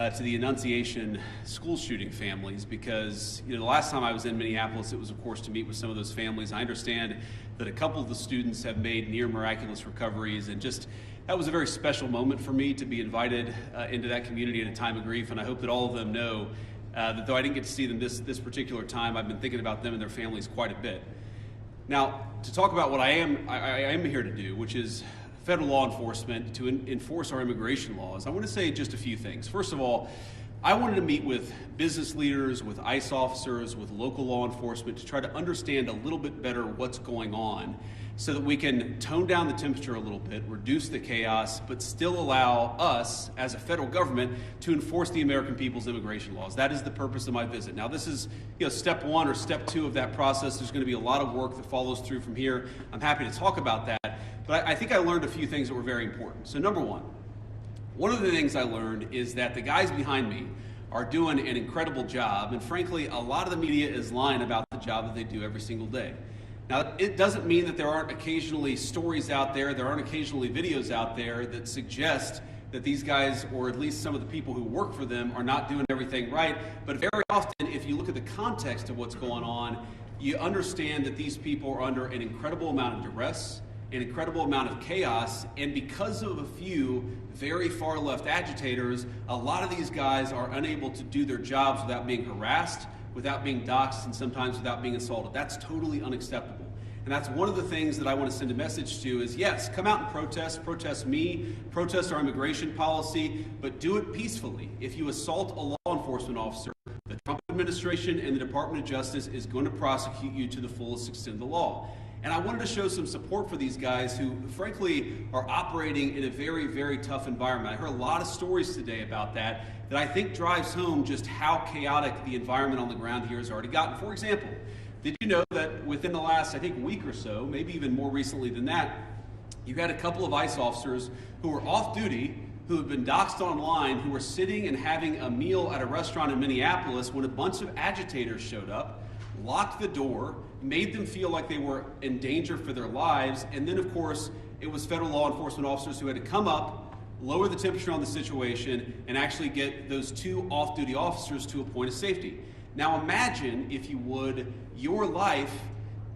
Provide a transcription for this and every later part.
to the Annunciation school shooting families, because the last time I was in Minneapolis, it was of course to meet with some of those families. I understand that a couple of the students have made near miraculous recoveries, and just that was a very special moment for me to be invited into that community at a time of grief. And I hope that all of them know that though I didn't get to see them this particular time, I've been thinking about them and their families quite a bit. Now, to talk about what I am here to do, which is federal law enforcement to enforce our immigration laws, I want to say just a few things. First of all, I wanted to meet with business leaders, with ICE officers, with local law enforcement to try to understand a little bit better what's going on so that we can tone down the temperature a little bit, reduce the chaos, but still allow us as a federal government to enforce the American people's immigration laws. That is the purpose of my visit. Now, this is step one or step two of that process. There's going to be a lot of work that follows through from here. I'm happy to talk about that, but I think I learned a few things that were very important. So number one of the things I learned is that the guys behind me are doing an incredible job, and frankly, a lot of the media is lying about the job that they do every single day. Now, it doesn't mean that there aren't occasionally stories out there, there aren't occasionally videos out there that suggest that these guys, or at least some of the people who work for them, are not doing everything right. But very often, if you look at the context of what's going on, you understand that these people are under an incredible amount of duress, an incredible amount of chaos, and because of a few very far left agitators, a lot of these guys are unable to do their jobs without being harassed, without being doxxed, and sometimes without being assaulted. That's totally unacceptable. And that's one of the things that I want to send a message to is, yes, come out and protest me, protest our immigration policy, but do it peacefully. If you assault a law enforcement officer, the Trump administration and the Department of Justice is going to prosecute you to the fullest extent of the law. And I wanted to show some support for these guys who, frankly, are operating in a very, very tough environment. I heard a lot of stories today about that I think drives home just how chaotic the environment on the ground here has already gotten. For example, did you know that within the last, I think, week or so, maybe even more recently than that, you had a couple of ICE officers who were off duty, who have been doxxed online, who were sitting and having a meal at a restaurant in Minneapolis when a bunch of agitators showed up, locked the door, made them feel like they were in danger for their lives, and then, of course, it was federal law enforcement officers who had to come up, lower the temperature on the situation, and actually get those two off-duty officers to a point of safety. Now imagine, if you would, your life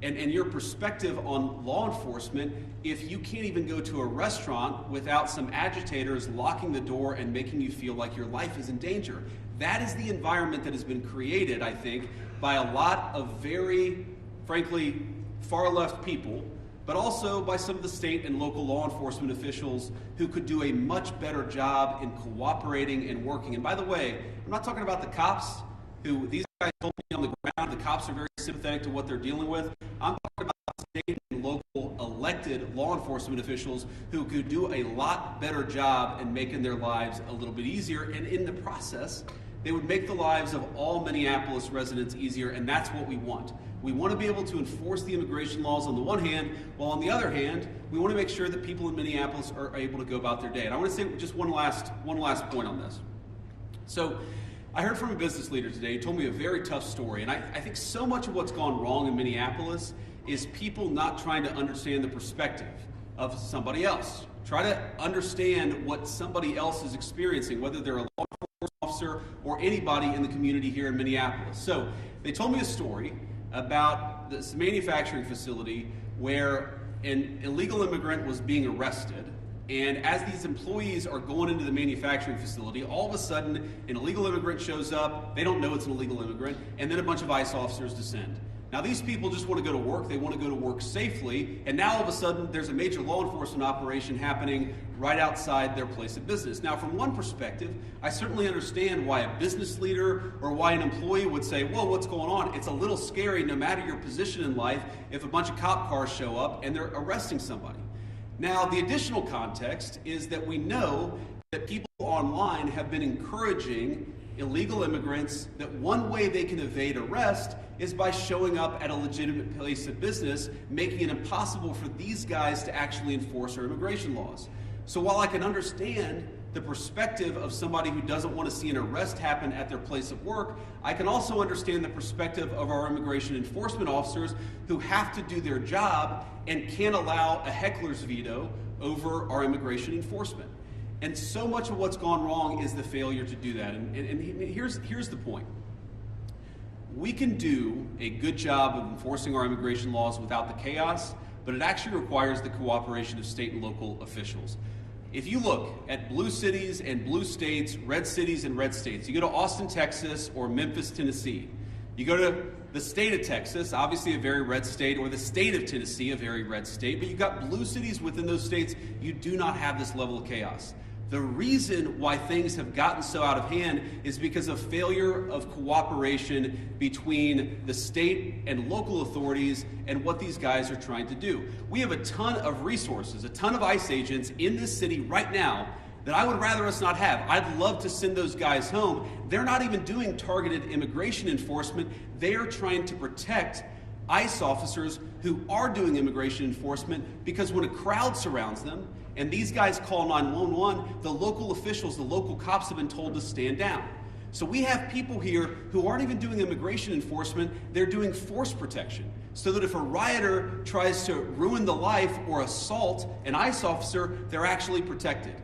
and your perspective on law enforcement if you can't even go to a restaurant without some agitators locking the door and making you feel like your life is in danger. That is the environment that has been created, I think, by a lot of very, frankly, far left people, but also by some of the state and local law enforcement officials who could do a much better job in cooperating and working. And by the way, I'm not talking about the cops, who these guys told me on the ground, the cops are very sympathetic to what they're dealing with. I'm talking about state and local elected law enforcement officials who could do a lot better job in making their lives a little bit easier, and in the process, they would make the lives of all Minneapolis residents easier, and that's what we want. We want to be able to enforce the immigration laws on the one hand, while on the other hand, we want to make sure that people in Minneapolis are able to go about their day. And I want to say just one last point on this. So I heard from a business leader today. He told me a very tough story, and I think so much of what's gone wrong in Minneapolis is people not trying to understand the perspective of somebody else. Try to understand what somebody else is experiencing, whether they're a law enforcement officer or anybody in the community here in Minneapolis. So they told me a story about this manufacturing facility where an illegal immigrant was being arrested, and as these employees are going into the manufacturing facility, all of a sudden an illegal immigrant shows up, they don't know it's an illegal immigrant, and then a bunch of ICE officers descend. Now these people just want to go to work, they want to go to work safely, and now all of a sudden there's a major law enforcement operation happening right outside their place of business. Now from one perspective, I certainly understand why a business leader or why an employee would say, whoa, what's going on? It's a little scary no matter your position in life if a bunch of cop cars show up and they're arresting somebody. Now the additional context is that we know that people online have been encouraging illegal immigrants that one way they can evade arrest is by showing up at a legitimate place of business, making it impossible for these guys to actually enforce our immigration laws. So while I can understand the perspective of somebody who doesn't want to see an arrest happen at their place of work, I can also understand the perspective of our immigration enforcement officers who have to do their job and can't allow a heckler's veto over our immigration enforcement. And so much of what's gone wrong is the failure to do that. And here's the point. We can do a good job of enforcing our immigration laws without the chaos, but it actually requires the cooperation of state and local officials. If you look at blue cities and blue states, red cities and red states, you go to Austin, Texas, or Memphis, Tennessee. You go to the state of Texas, obviously a very red state, or the state of Tennessee, a very red state, but you've got blue cities within those states, you do not have this level of chaos. The reason why things have gotten so out of hand is because of failure of cooperation between the state and local authorities and what these guys are trying to do. We have a ton of resources, a ton of ICE agents in this city right now that I would rather us not have. I'd love to send those guys home. They're not even doing targeted immigration enforcement. They are trying to protect ICE officers who are doing immigration enforcement, because when a crowd surrounds them and these guys call 911, the local officials, the local cops have been told to stand down. So we have people here who aren't even doing immigration enforcement, they're doing force protection. So that if a rioter tries to ruin the life or assault an ICE officer, they're actually protected.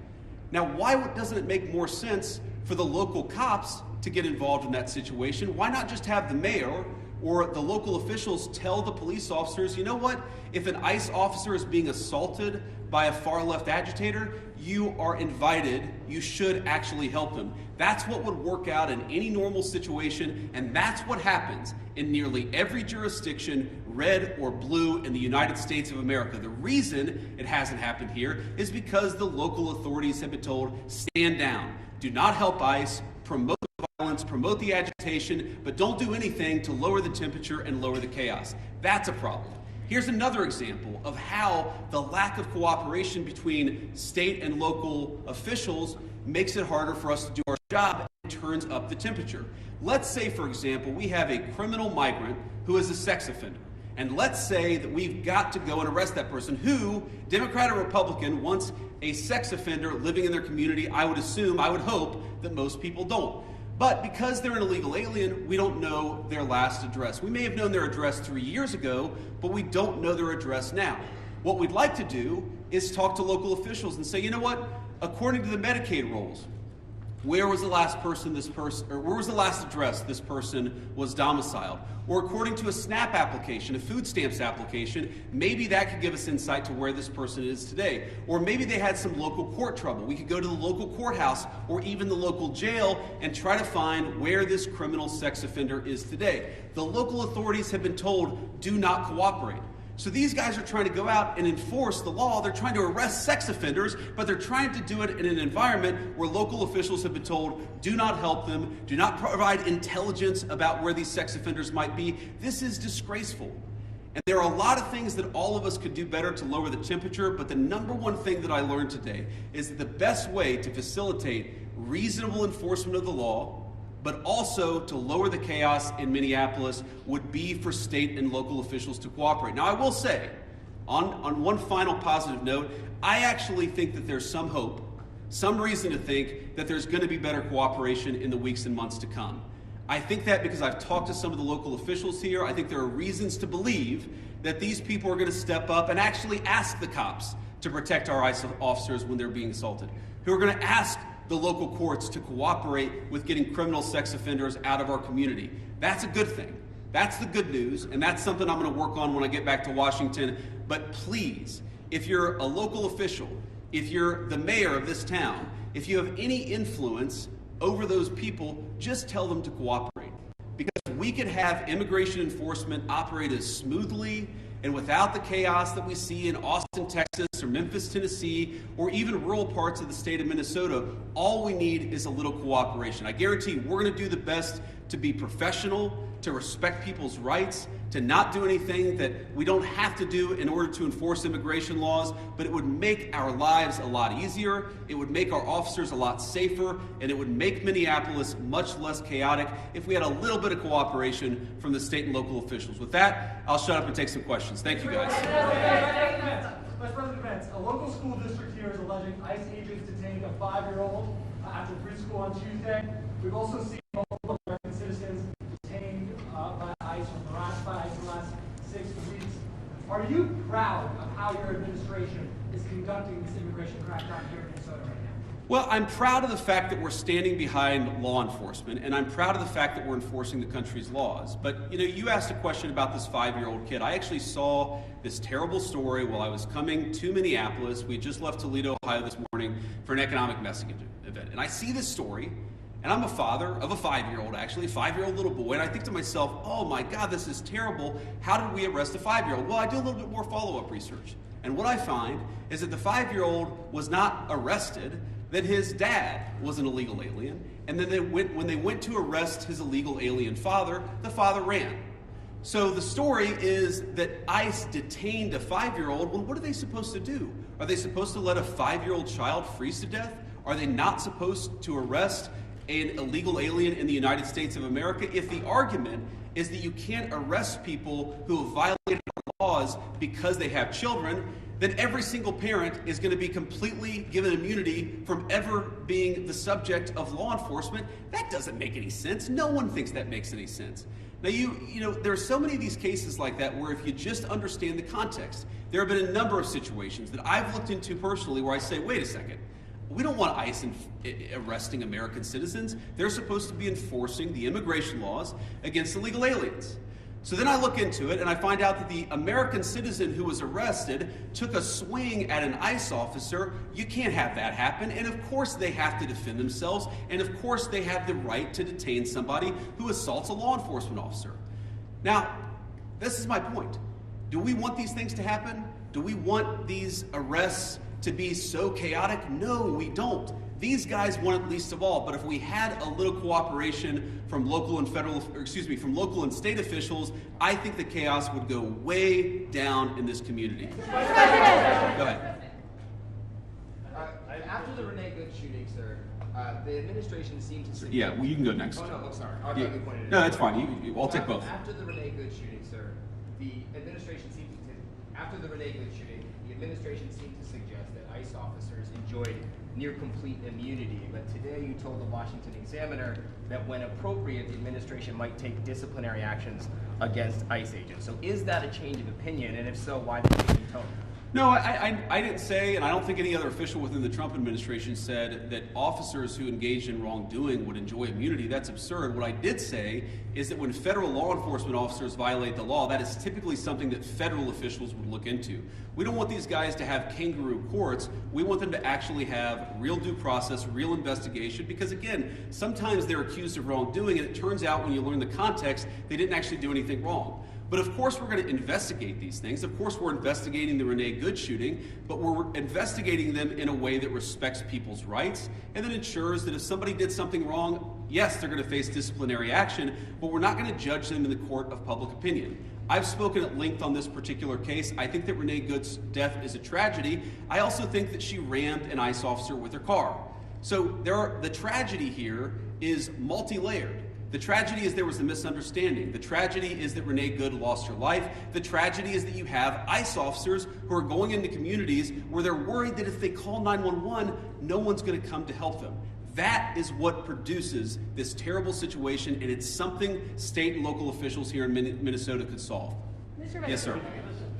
Now, why doesn't it make more sense for the local cops to get involved in that situation? Why not just have the mayor or the local officials tell the police officers, you know what, if an ICE officer is being assaulted by a far-left agitator, you are invited, you should actually help him. That's what would work out in any normal situation, and that's what happens in nearly every jurisdiction, red or blue, in the United States of America. The reason it hasn't happened here is because the local authorities have been told, stand down, do not help ICE, promote the violence, promote the agitation, but don't do anything to lower the temperature and lower the chaos. That's a problem. Here's another example of how the lack of cooperation between state and local officials makes it harder for us to do our job and turns up the temperature. Let's say, for example, we have a criminal migrant who is a sex offender. And let's say that we've got to go and arrest that person who, Democrat or Republican, wants a sex offender living in their community. I would assume, I would hope that most people don't. But because they're an illegal alien, we don't know their last address. We may have known their address 3 years ago, but we don't know their address now. What we'd like to do is talk to local officials and say, you know what, according to the Medicaid rules, where was the last address this person was domiciled? Or according to a SNAP application, a food stamps application, maybe that could give us insight to where this person is today. Or maybe they had some local court trouble. We could go to the local courthouse or even the local jail and try to find where this criminal sex offender is today. The local authorities have been told, do not cooperate. So these guys are trying to go out and enforce the law. They're trying to arrest sex offenders, but they're trying to do it in an environment where local officials have been told, do not help them, do not provide intelligence about where these sex offenders might be. This is disgraceful. And there are a lot of things that all of us could do better to lower the temperature, but the number one thing that I learned today is that the best way to facilitate reasonable enforcement of the law, but also to lower the chaos in Minneapolis, would be for state and local officials to cooperate. Now, I will say, on one final positive note, I actually think that there's some hope, some reason to think that there's going to be better cooperation in the weeks and months to come. I think that because I've talked to some of the local officials here. I think there are reasons to believe that these people are going to step up and actually ask the cops to protect our ICE officers when they're being assaulted, who are going to ask the local courts to cooperate with getting criminal sex offenders out of our community. That's a good thing. That's the good news, and that's something I'm going to work on when I get back to Washington. But please, if you're a local official, if you're the mayor of this town, if you have any influence over those people, just tell them to cooperate. Because we can have immigration enforcement operate as smoothly and without the chaos that we see in Austin, Texas, or Memphis, Tennessee, or even rural parts of the state of Minnesota. All we need is a little cooperation. I guarantee we're going to do the best to be professional, to respect people's rights, to not do anything that we don't have to do in order to enforce immigration laws, but it would make our lives a lot easier, it would make our officers a lot safer, and it would make Minneapolis much less chaotic if we had a little bit of cooperation from the state and local officials. With that, I'll shut up and take some questions. Thank you, guys. Vice President Vance, a local school district here is alleging ICE agents detained a 5-year-old after preschool on Tuesday. We've also seen multiple American citizens detained by ICE or harassed by ICE in the last 6 weeks. Are you proud of how your administration is conducting this immigration crackdown here in Minnesota right now? Well, I'm proud of the fact that we're standing behind law enforcement, and I'm proud of the fact that we're enforcing the country's laws. But, you asked a question about this 5-year-old kid. I actually saw this terrible story while I was coming to Minneapolis. We had just left Toledo, Ohio this morning for an economic messaging event. And I see this story, and I'm a father of a 5-year-old, actually, a 5-year-old little boy, and I think to myself, oh my God, this is terrible. How did we arrest a 5-year-old? Well, I do a little bit more follow-up research. And what I find is that the 5-year-old was not arrested, that his dad was an illegal alien, and then when they went to arrest his illegal alien father, the father ran. So the story is that ICE detained a 5-year-old. Well, what are they supposed to do? Are they supposed to let a 5-year-old child freeze to death? Are they not supposed to arrest an illegal alien in the United States of America? If the argument is that you can't arrest people who have violated our laws because they have children, then every single parent is going to be completely given immunity from ever being the subject of law enforcement. That doesn't make any sense. No one thinks that makes any sense. Now, there are so many of these cases like that where if you just understand the context, there have been a number of situations that I've looked into personally where I say, wait a second, we don't want ICE arresting American citizens. They're supposed to be enforcing the immigration laws against illegal aliens. So then I look into it and I find out that the American citizen who was arrested took a swing at an ICE officer. You can't have that happen. And of course they have to defend themselves. And of course they have the right to detain somebody who assaults a law enforcement officer. Now, this is my point. Do we want these things to happen? Do we want these arrests to be so chaotic? No, we don't. These guys want it least of all, but if we had a little cooperation from local and state officials, I think the chaos would go way down in this community. Go ahead. After the Renee Good shooting, sir, the administration seemed to suggest... Yeah, well, you can go next. Oh, no, I'm sorry. Yeah. No, that's fine. I'll take both. After the Renee Good shooting, sir, the administration seemed to suggest that ICE officers enjoyed near complete immunity, but today you told the Washington Examiner that when appropriate, the administration might take disciplinary actions against ICE agents. So is that a change of opinion, and if so, why the change in tone? No, I didn't say, and I don't think any other official within the Trump administration said that officers who engaged in wrongdoing would enjoy immunity. That's absurd. What I did say is that when federal law enforcement officers violate the law, that is typically something that federal officials would look into. We don't want these guys to have kangaroo courts. We want them to actually have real due process, real investigation, because again, sometimes they're accused of wrongdoing, and it turns out when you learn the context, they didn't actually do anything wrong. But of course we're going to investigate these things. Of course we're investigating the Renee Good shooting, but we're investigating them in a way that respects people's rights and that ensures that if somebody did something wrong, yes, they're going to face disciplinary action, but we're not going to judge them in the court of public opinion. I've spoken at length on this particular case. I think that Renee Good's death is a tragedy. I also think that she rammed an ICE officer with her car. So the tragedy here is multi-layered. The tragedy is there was a misunderstanding. The tragedy is that Renee Good lost her life. The tragedy is that you have ICE officers who are going into communities where they're worried that if they call 911, no one's going to come to help them. That is what produces this terrible situation, and it's something state and local officials here in Minnesota could solve. Yes, sir.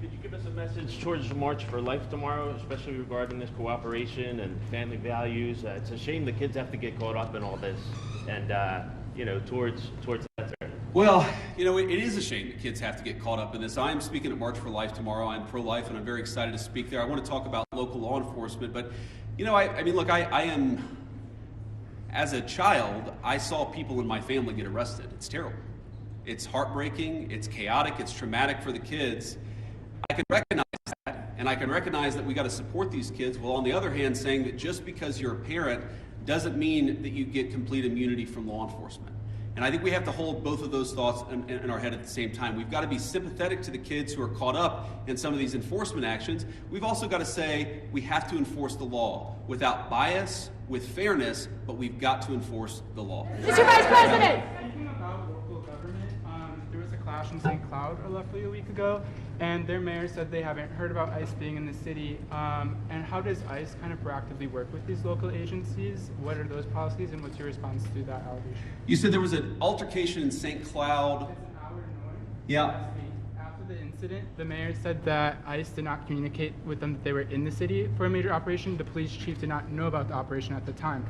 Could you give us a message towards the March for Life tomorrow, especially regarding this cooperation and family values? It's a shame the kids have to get caught up in all this, and towards that. Well, it is a shame that kids have to get caught up in this. I am speaking at March for Life tomorrow. I'm pro-life, and I'm very excited to speak there. I want to talk about local law enforcement, but I am. As a child, I saw people in my family get arrested. It's terrible. It's heartbreaking, it's chaotic, it's traumatic for the kids. I can recognize that, and I can recognize that we got to support these kids, while on the other hand saying that just because you're a parent doesn't mean that you get complete immunity from law enforcement. And I think we have to hold both of those thoughts in our head at the same time. We've got to be sympathetic to the kids who are caught up in some of these enforcement actions. We've also got to say we have to enforce the law without bias, with fairness, but we've got to enforce the law. Mr. Vice President! Thinking about local government, there was a clash in St. Cloud roughly a week ago, and their mayor said they haven't heard about ICE being in the city. And how does ICE kind of proactively work with these local agencies? What are those policies, and what's your response to that allegation? You said there was an altercation in St. Cloud. It's an hour north. Yeah. Last week, after the incident, the mayor said that ICE did not communicate with them that they were in the city for a major operation. The police chief did not know about the operation at the time.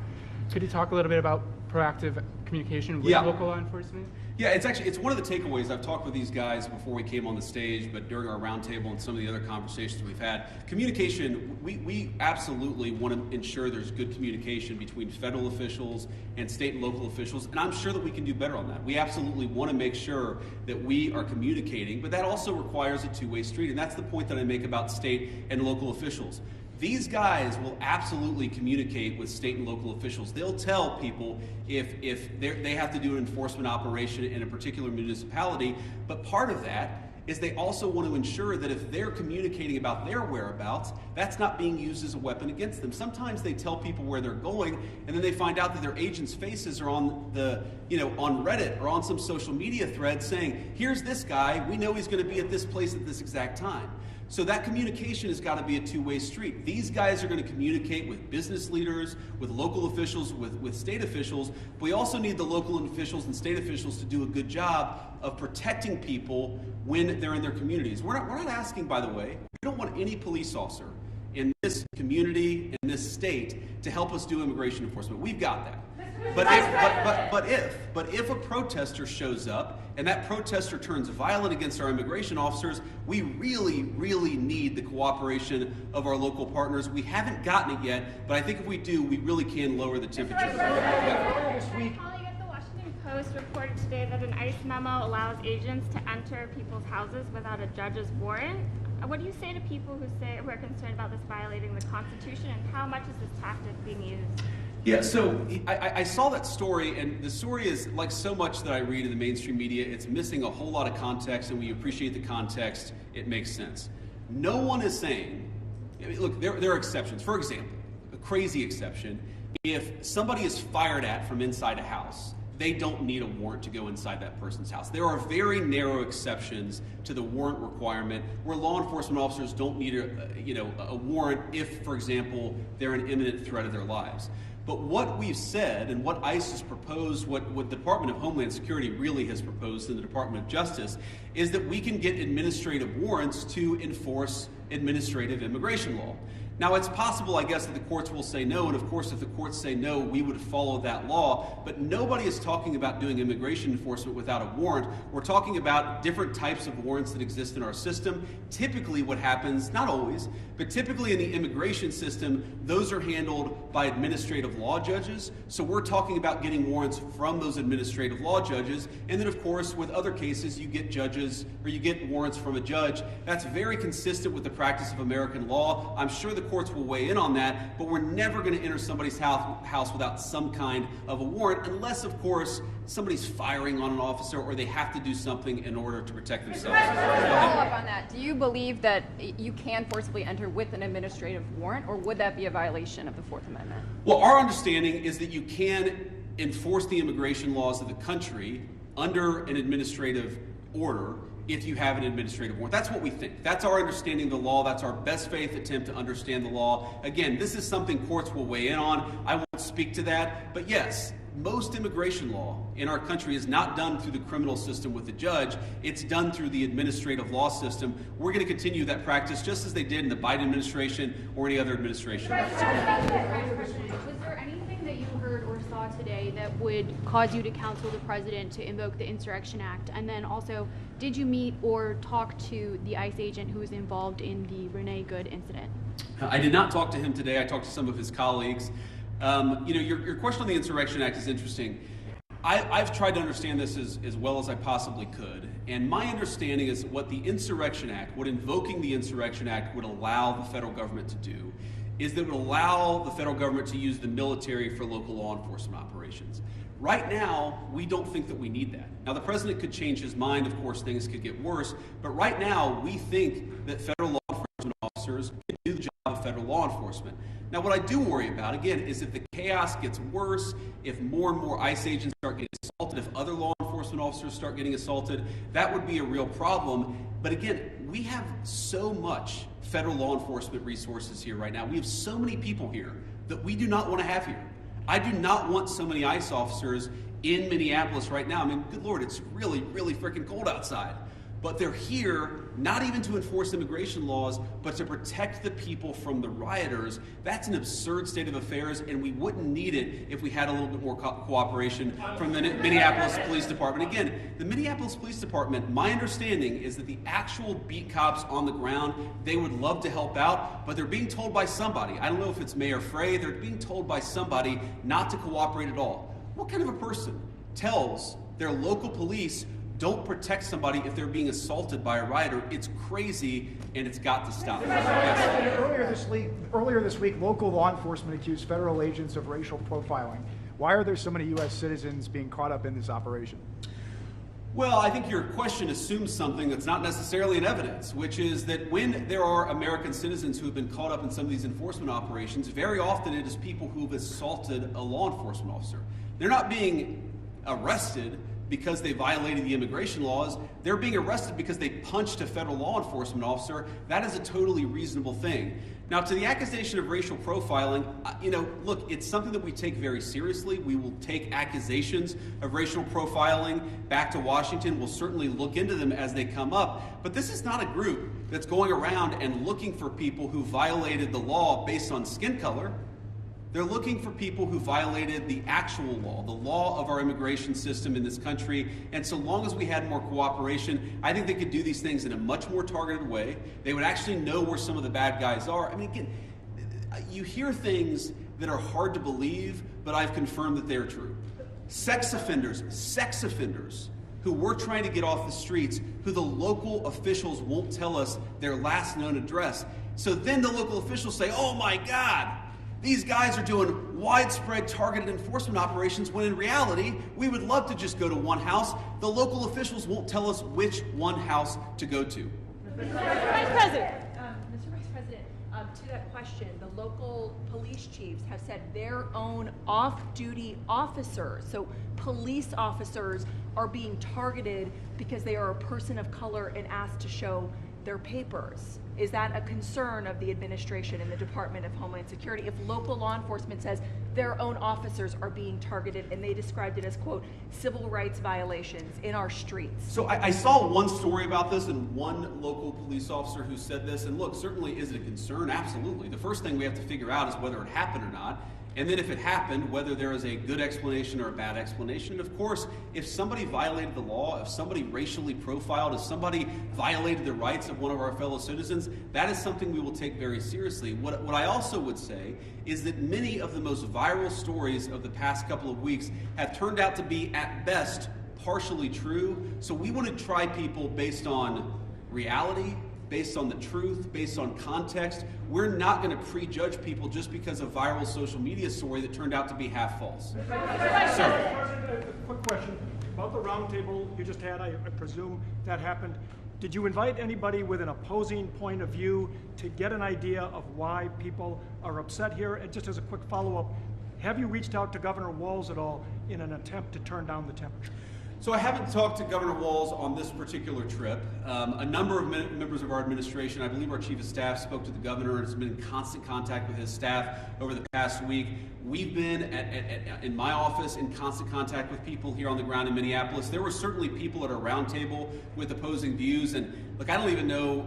Could you talk a little bit about proactive communication with local law enforcement? Yeah, it's one of the takeaways. I've talked with these guys before we came on the stage, but during our roundtable and some of the other conversations we've had. Communication, we absolutely want to ensure there's good communication between federal officials and state and local officials, and I'm sure that we can do better on that. We absolutely want to make sure that we are communicating, but that also requires a two-way street, and that's the point that I make about state and local officials. These guys will absolutely communicate with state and local officials. They'll tell people if they have to do an enforcement operation in a particular municipality, but part of that is they also want to ensure that if they're communicating about their whereabouts, that's not being used as a weapon against them. Sometimes they tell people where they're going, and then they find out that their agents' faces are on on Reddit or on some social media thread saying, here's this guy, we know he's going to be at this place at this exact time. So that communication has got to be a two-way street. These guys are going to communicate with business leaders, with local officials, with state officials. But we also need the local officials and state officials to do a good job of protecting people when they're in their communities. We're not asking, by the way, we don't want any police officer in this community, in this state, to help us do immigration enforcement. We've got that. But if a protester shows up and that protester turns violent against our immigration officers, we really, really need the cooperation of our local partners. We haven't gotten it yet, but I think if we do, we really can lower the temperature. This week, colleague at the Washington Post reported today that an ICE memo allows agents to enter people's houses without a judge's warrant. What do you say to people who are concerned about this violating the Constitution, and how much is this tactic being used? Yeah, so I saw that story, and the story is like so much that I read in the mainstream media, it's missing a whole lot of context, and when you appreciate the context, it makes sense. No one is saying, look, there are exceptions. For example, a crazy exception, if somebody is fired at from inside a house, they don't need a warrant to go inside that person's house. There are very narrow exceptions to the warrant requirement where law enforcement officers don't need a warrant if, for example, they're an imminent threat of their lives. But what we've said and what ICE has proposed, what the Department of Homeland Security really has proposed in the Department of Justice, is that we can get administrative warrants to enforce administrative immigration law. Now, it's possible, I guess, that the courts will say no, and of course, if the courts say no, we would follow that law, but nobody is talking about doing immigration enforcement without a warrant. We're talking about different types of warrants that exist in our system. Typically what happens, not always, but typically in the immigration system, those are handled by administrative law judges, so we're talking about getting warrants from those administrative law judges, and then of course, with other cases, you get judges, or you get warrants from a judge. That's very consistent with the practice of American law. I'm sure the courts will weigh in on that, but we're never going to enter somebody's house without some kind of a warrant, unless, of course, somebody's firing on an officer or they have to do something in order to protect themselves. Follow up on that. Do you believe that you can forcibly enter with an administrative warrant, or would that be a violation of the Fourth Amendment? Well, our understanding is that you can enforce the immigration laws of the country under an administrative order if you have an administrative warrant. That's what we think. That's our understanding of the law. That's our best faith attempt to understand the law. Again, this is something courts will weigh in on. I won't speak to that. But yes, most immigration law in our country is not done through the criminal system with the judge. It's done through the administrative law system. We're going to continue that practice just as they did in the Biden administration or any other administration. Was there anything that you heard or saw today that would cause you to counsel the president to invoke the Insurrection Act? And then also, did you meet or talk to the ICE agent who was involved in the Renee Good incident? I did not talk to him today. I talked to some of his colleagues. Your question on the Insurrection Act is interesting. I've tried to understand this as well as I possibly could. And my understanding is what the Insurrection Act, what invoking the Insurrection Act would allow the federal government to do is that it would allow the federal government to use the military for local law enforcement operations. Right now, we don't think that we need that. Now, the president could change his mind. Of course, things could get worse. But right now, we think that federal law enforcement officers can do the job of federal law enforcement. Now, what I do worry about, again, is if the chaos gets worse, if more and more ICE agents start getting assaulted, if other law enforcement officers start getting assaulted, that would be a real problem. But again, we have so much federal law enforcement resources here right now. We have so many people here that we do not want to have here. I do not want so many ICE officers in Minneapolis right now. I mean, good Lord, it's really, really freaking cold outside. but they're here not even to enforce immigration laws, but to protect the people from the rioters. That's an absurd state of affairs, and we wouldn't need it if we had a little bit more cooperation from the Minneapolis Police Department. Again, the Minneapolis Police Department, my understanding is that the actual beat cops on the ground, they would love to help out, but they're being told by somebody, I don't know if it's Mayor Frey, they're being told by somebody not to cooperate at all. What kind of a person tells their local police don't protect somebody if they're being assaulted by a rioter? It's crazy, and it's got to stop. Yes. Earlier this week, local law enforcement accused federal agents of racial profiling. Why are there so many U.S. citizens being caught up in this operation? Well, I think your question assumes something that's not necessarily in evidence, which is that when there are American citizens who have been caught up in some of these enforcement operations, very often it is people who've assaulted a law enforcement officer. They're not being arrested because they violated the immigration laws. They're being arrested because they punched a federal law enforcement officer. That is a totally reasonable thing. Now, to the accusation of racial profiling, look, it's something that we take very seriously. We will take accusations of racial profiling back to Washington. We'll certainly look into them as they come up. But this is not a group that's going around and looking for people who violated the law based on skin color. They're looking for people who violated the actual law, the law of our immigration system in this country. And so long as we had more cooperation, I think they could do these things in a much more targeted way. They would actually know where some of the bad guys are. I mean, again, you hear things that are hard to believe, but I've confirmed that they're true. Sex offenders who we're trying to get off the streets, who the local officials won't tell us their last known address. So then the local officials say, oh my God, these guys are doing widespread targeted enforcement operations, when in reality, we would love to just go to one house. The local officials won't tell us which one house to go to. Mr. Vice President, to that question, the local police chiefs have said their own off-duty officers, so police officers, are being targeted because they are a person of color and asked to show their papers. Is that a concern of the administration and the Department of Homeland Security if local law enforcement says their own officers are being targeted, and they described it as, quote, civil rights violations in our streets? So I saw one story about this and one local police officer who said this, and look, certainly is it a concern? Absolutely. The first thing we have to figure out is whether it happened or not. And then if it happened, whether there is a good explanation or a bad explanation. And of course, if somebody violated the law, if somebody racially profiled, if somebody violated the rights of one of our fellow citizens, that is something we will take very seriously. What I also would say is that many of the most viral stories of the past couple of weeks have turned out to be, at best, partially true. So we want to try people based on reality, based on the truth, based on context. We're not going to prejudge people just because of a viral social media story that turned out to be half false. Sir. President, a quick question about the roundtable you just had. I presume that happened. Did you invite anybody with an opposing point of view to get an idea of why people are upset here? And just as a quick follow-up, have you reached out to Governor Walz at all in an attempt to turn down the temperature? So I haven't talked to Governor Walz on this particular trip. A number of members of our administration, I believe our chief of staff, spoke to the governor and has been in constant contact with his staff over the past week. We've been in my office in constant contact with people here on the ground in Minneapolis. There were certainly people at our roundtable with opposing views, and look, I don't even know,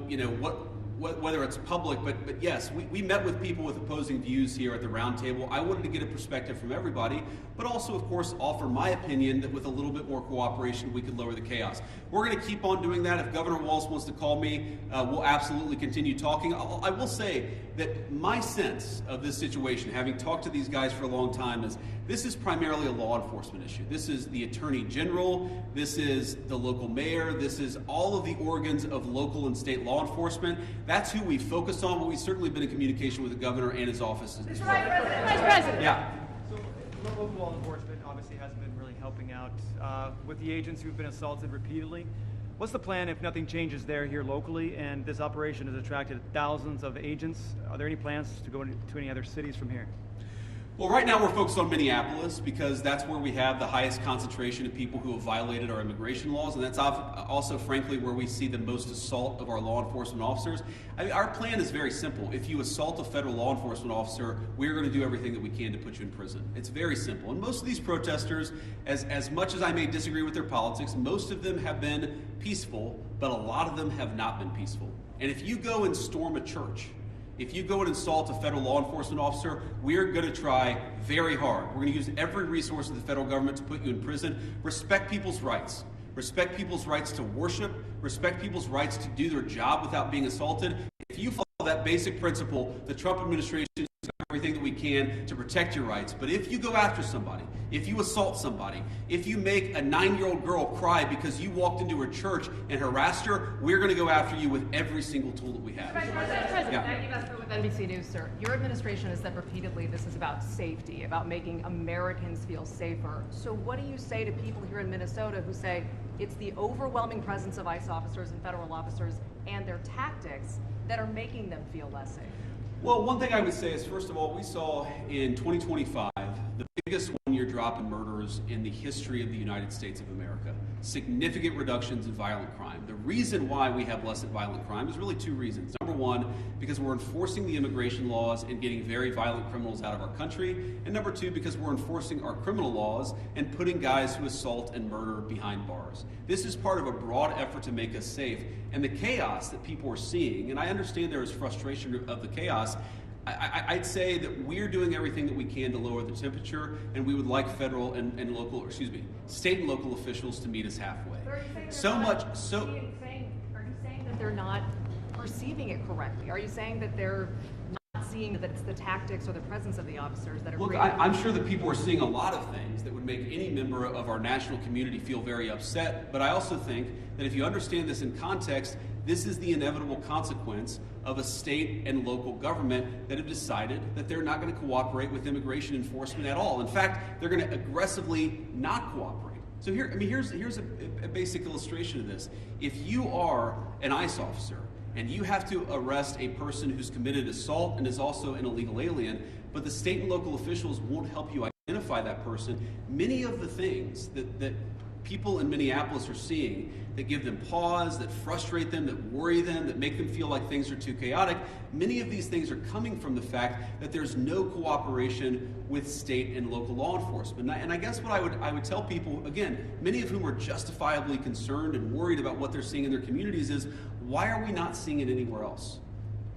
whether it's public, but yes, we met with people with opposing views here at the roundtable. I wanted to get a perspective from everybody, but also, of course, offer my opinion that with a little bit more cooperation, we could lower the chaos. We're going to keep on doing that. If Governor Walz wants to call me, we'll absolutely continue talking. I will say that my sense of this situation, having talked to these guys for a long time, is this is primarily a law enforcement issue. This is the Attorney General, this is the local mayor, this is all of the organs of local and state law enforcement. That's who we focus on, but we've certainly been in communication with the governor and his office as well. Vice President. Yeah. So local law enforcement obviously hasn't been really helping out with the agents who've been assaulted repeatedly. What's the plan if nothing changes there here locally and this operation has attracted thousands of agents? Are there any plans to go to any other cities from here? Well, right now we're focused on Minneapolis because that's where we have the highest concentration of people who have violated our immigration laws, and that's also, frankly, where we see the most assault of our law enforcement officers. I mean, our plan is very simple. If you assault a federal law enforcement officer, we're going to do everything that we can to put you in prison. It's very simple. And most of these protesters, as much as I may disagree with their politics, most of them have been peaceful, but a lot of them have not been peaceful. And if you go and storm a church, if you go and assault a federal law enforcement officer, we're going to try very hard. We're going to use every resource of the federal government to put you in prison. Respect people's rights. Respect people's rights to worship. Respect people's rights to do their job without being assaulted. If you follow that basic principle, the Trump administration is doing everything that we can to protect your rights. But if you go after somebody, if you assault somebody, if you make a 9-year-old girl cry because you walked into her church and harassed her, we're going to go after you with every single tool that we have. Thank you, with NBC News, sir. Your administration has said repeatedly this is about safety, about making Americans feel safer. So what do you say to people here in Minnesota who say it's the overwhelming presence of ICE officers and federal officers and their tactics that are making them feel less safe? Well, one thing I would say is, first of all, we saw in 2025 the biggest one-year drop in murders in the history of the United States of America. Significant reductions in violent crime. The reason why we have less violent crime is really two reasons. Number one, because we're enforcing the immigration laws and getting very violent criminals out of our country. And number two, because we're enforcing our criminal laws and putting guys who assault and murder behind bars. This is part of a broad effort to make us safe. And the chaos that people are seeing, and I understand there is frustration of the chaos, I'd say that we're doing everything that we can to lower the temperature, and we would like federal and state and local officials to meet us halfway. Are you saying that they're not perceiving it correctly? Are you saying that they're not seeing that it's the tactics or the presence of the officers that are Look, I'm sure that people are seeing a lot of things that would make any member of our national community feel very upset, but I also think that if you understand this in context, this is the inevitable consequence of a state and local government that have decided that they're not going to cooperate with immigration enforcement at all. In fact, they're going to aggressively not cooperate. So here's a basic illustration of this. If you are an ICE officer and you have to arrest a person who's committed assault and is also an illegal alien, but the state and local officials won't help you identify that person, many of the things that people in Minneapolis are seeing that give them pause, that frustrate them, that worry them, that make them feel like things are too chaotic, many of these things are coming from the fact that there's no cooperation with state and local law enforcement. And I guess what I would tell people, again, many of whom are justifiably concerned and worried about what they're seeing in their communities, is why are we not seeing it anywhere else?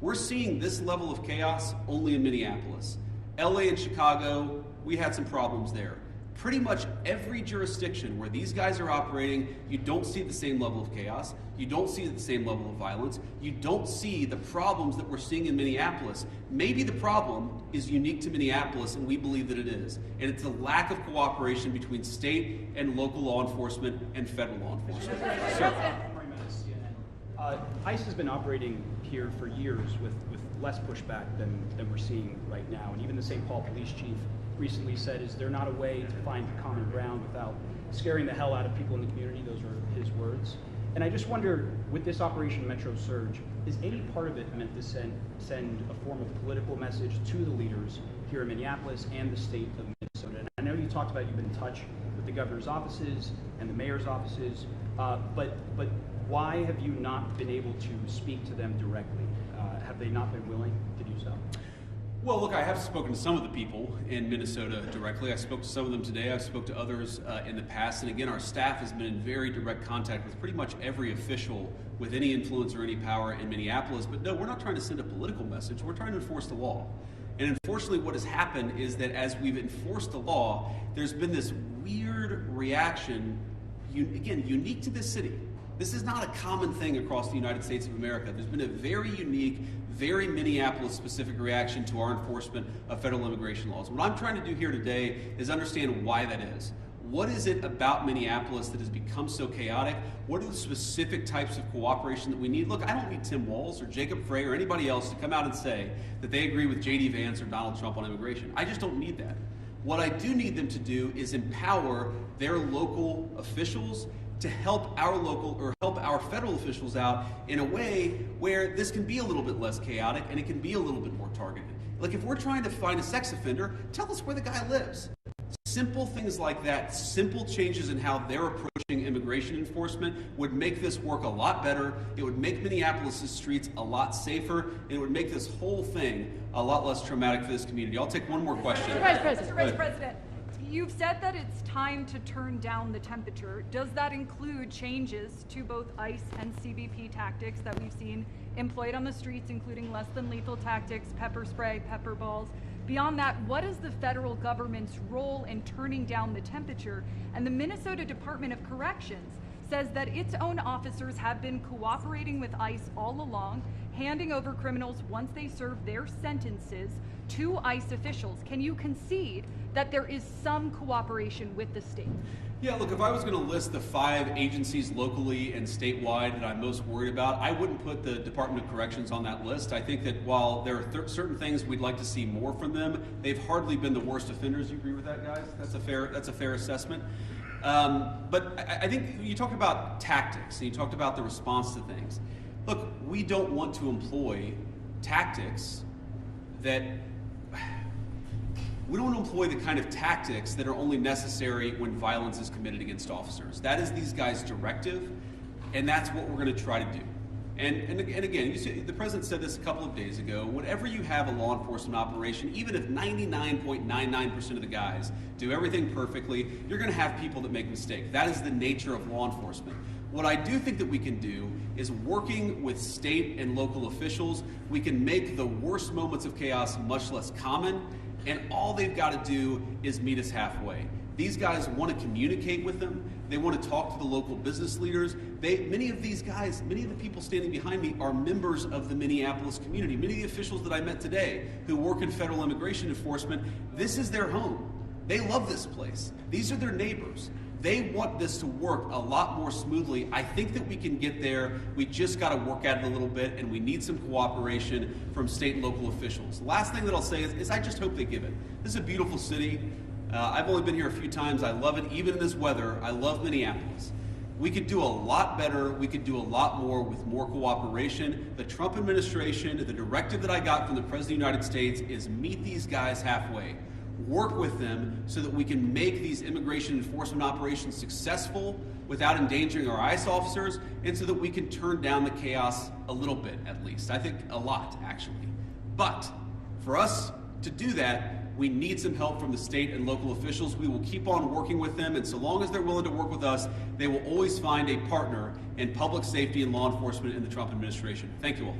We're seeing this level of chaos only in Minneapolis. LA and Chicago, we had some problems there. Pretty much every jurisdiction where these guys are operating, you don't see the same level of chaos, you don't see the same level of violence, you don't see the problems that we're seeing in Minneapolis. Maybe the problem is unique to Minneapolis, and we believe that it is. And it's a lack of cooperation between state and local law enforcement and federal law enforcement. ICE has been operating here for years with less pushback than we're seeing right now. And even the St. Paul police chief recently said, is there not a way to find common ground without scaring the hell out of people in the community? Those are his words. And I just wonder, with this Operation Metro Surge, is any part of it meant to send a form of political message to the leaders here in Minneapolis and the state of Minnesota? And I know you talked about you've been in touch with the governor's offices and the mayor's offices, but why have you not been able to speak to them directly? Have they not been willing to do so? Well, look, I have spoken to some of the people in Minnesota directly. I spoke to some of them today. I've spoke to others in the past. And again, our staff has been in very direct contact with pretty much every official with any influence or any power in Minneapolis. But no, we're not trying to send a political message. We're trying to enforce the law. And unfortunately, what has happened is that as we've enforced the law, there's been this weird reaction, again, unique to this city. This is not a common thing across the United States of America. There's been a very unique, very Minneapolis-specific reaction to our enforcement of federal immigration laws. What I'm trying to do here today is understand why that is. What is it about Minneapolis that has become so chaotic? What are the specific types of cooperation that we need? Look, I don't need Tim Walz or Jacob Frey or anybody else to come out and say that they agree with JD Vance or Donald Trump on immigration. I just don't need that. What I do need them to do is empower their local officials to help our federal officials out in a way where this can be a little bit less chaotic and it can be a little bit more targeted. Like if we're trying to find a sex offender, tell us where the guy lives. Simple things like that, simple changes in how they're approaching immigration enforcement would make this work a lot better. It would make Minneapolis' streets a lot safer, and it would make this whole thing a lot less traumatic for this community. I'll take one more question. Mr. Vice President, You've said that it's time to turn down the temperature. Does that include changes to both ICE and CBP tactics that we've seen employed on the streets, including less than lethal tactics, pepper spray, pepper balls? Beyond that, what is the federal government's role in turning down the temperature? And the Minnesota Department of Corrections says that its own officers have been cooperating with ICE all along, handing over criminals once they serve their sentences to ICE officials. Can you concede that there is some cooperation with the state? Yeah, look, if I was going to list the 5 agencies locally and statewide that I'm most worried about, I wouldn't put the Department of Corrections on that list. I think that while there are certain things we'd like to see more from them, they've hardly been the worst offenders. You agree with that, guys? That's a fair assessment. But I think you talked about tactics, and you talked about the response to things. Look, we don't want to employ tactics that we don't want to employ the kind of tactics that are only necessary when violence is committed against officers. That is these guys' directive, and that's what we're going to try to do. And again, the president said this a couple of days ago, whenever you have a law enforcement operation, even if 99.99% of the guys do everything perfectly, you're going to have people that make mistakes. That is the nature of law enforcement. What I do think that we can do is, working with state and local officials, we can make the worst moments of chaos much less common, and all they've got to do is meet us halfway. These guys want to communicate with them. They want to talk to the local business leaders. Many of these guys, many of the people standing behind me are members of the Minneapolis community. Many of the officials that I met today who work in federal immigration enforcement, this is their home. They love this place. These are their neighbors. They want this to work a lot more smoothly. I think that we can get there. We just got to work at it a little bit, and we need some cooperation from state and local officials. Last thing that I'll say is I just hope they give it. This is a beautiful city. I've only been here a few times. I love it, even in this weather. I love Minneapolis. We could do a lot better. We could do a lot more with more cooperation. The Trump administration, the directive that I got from the President of the United States is meet these guys halfway. Work with them so that we can make these immigration enforcement operations successful without endangering our ICE officers, and so that we can turn down the chaos a little bit, at least. I think a lot, actually. But for us to do that, we need some help from the state and local officials. We will keep on working with them, and so long as they're willing to work with us, they will always find a partner in public safety and law enforcement in the Trump administration. Thank you all.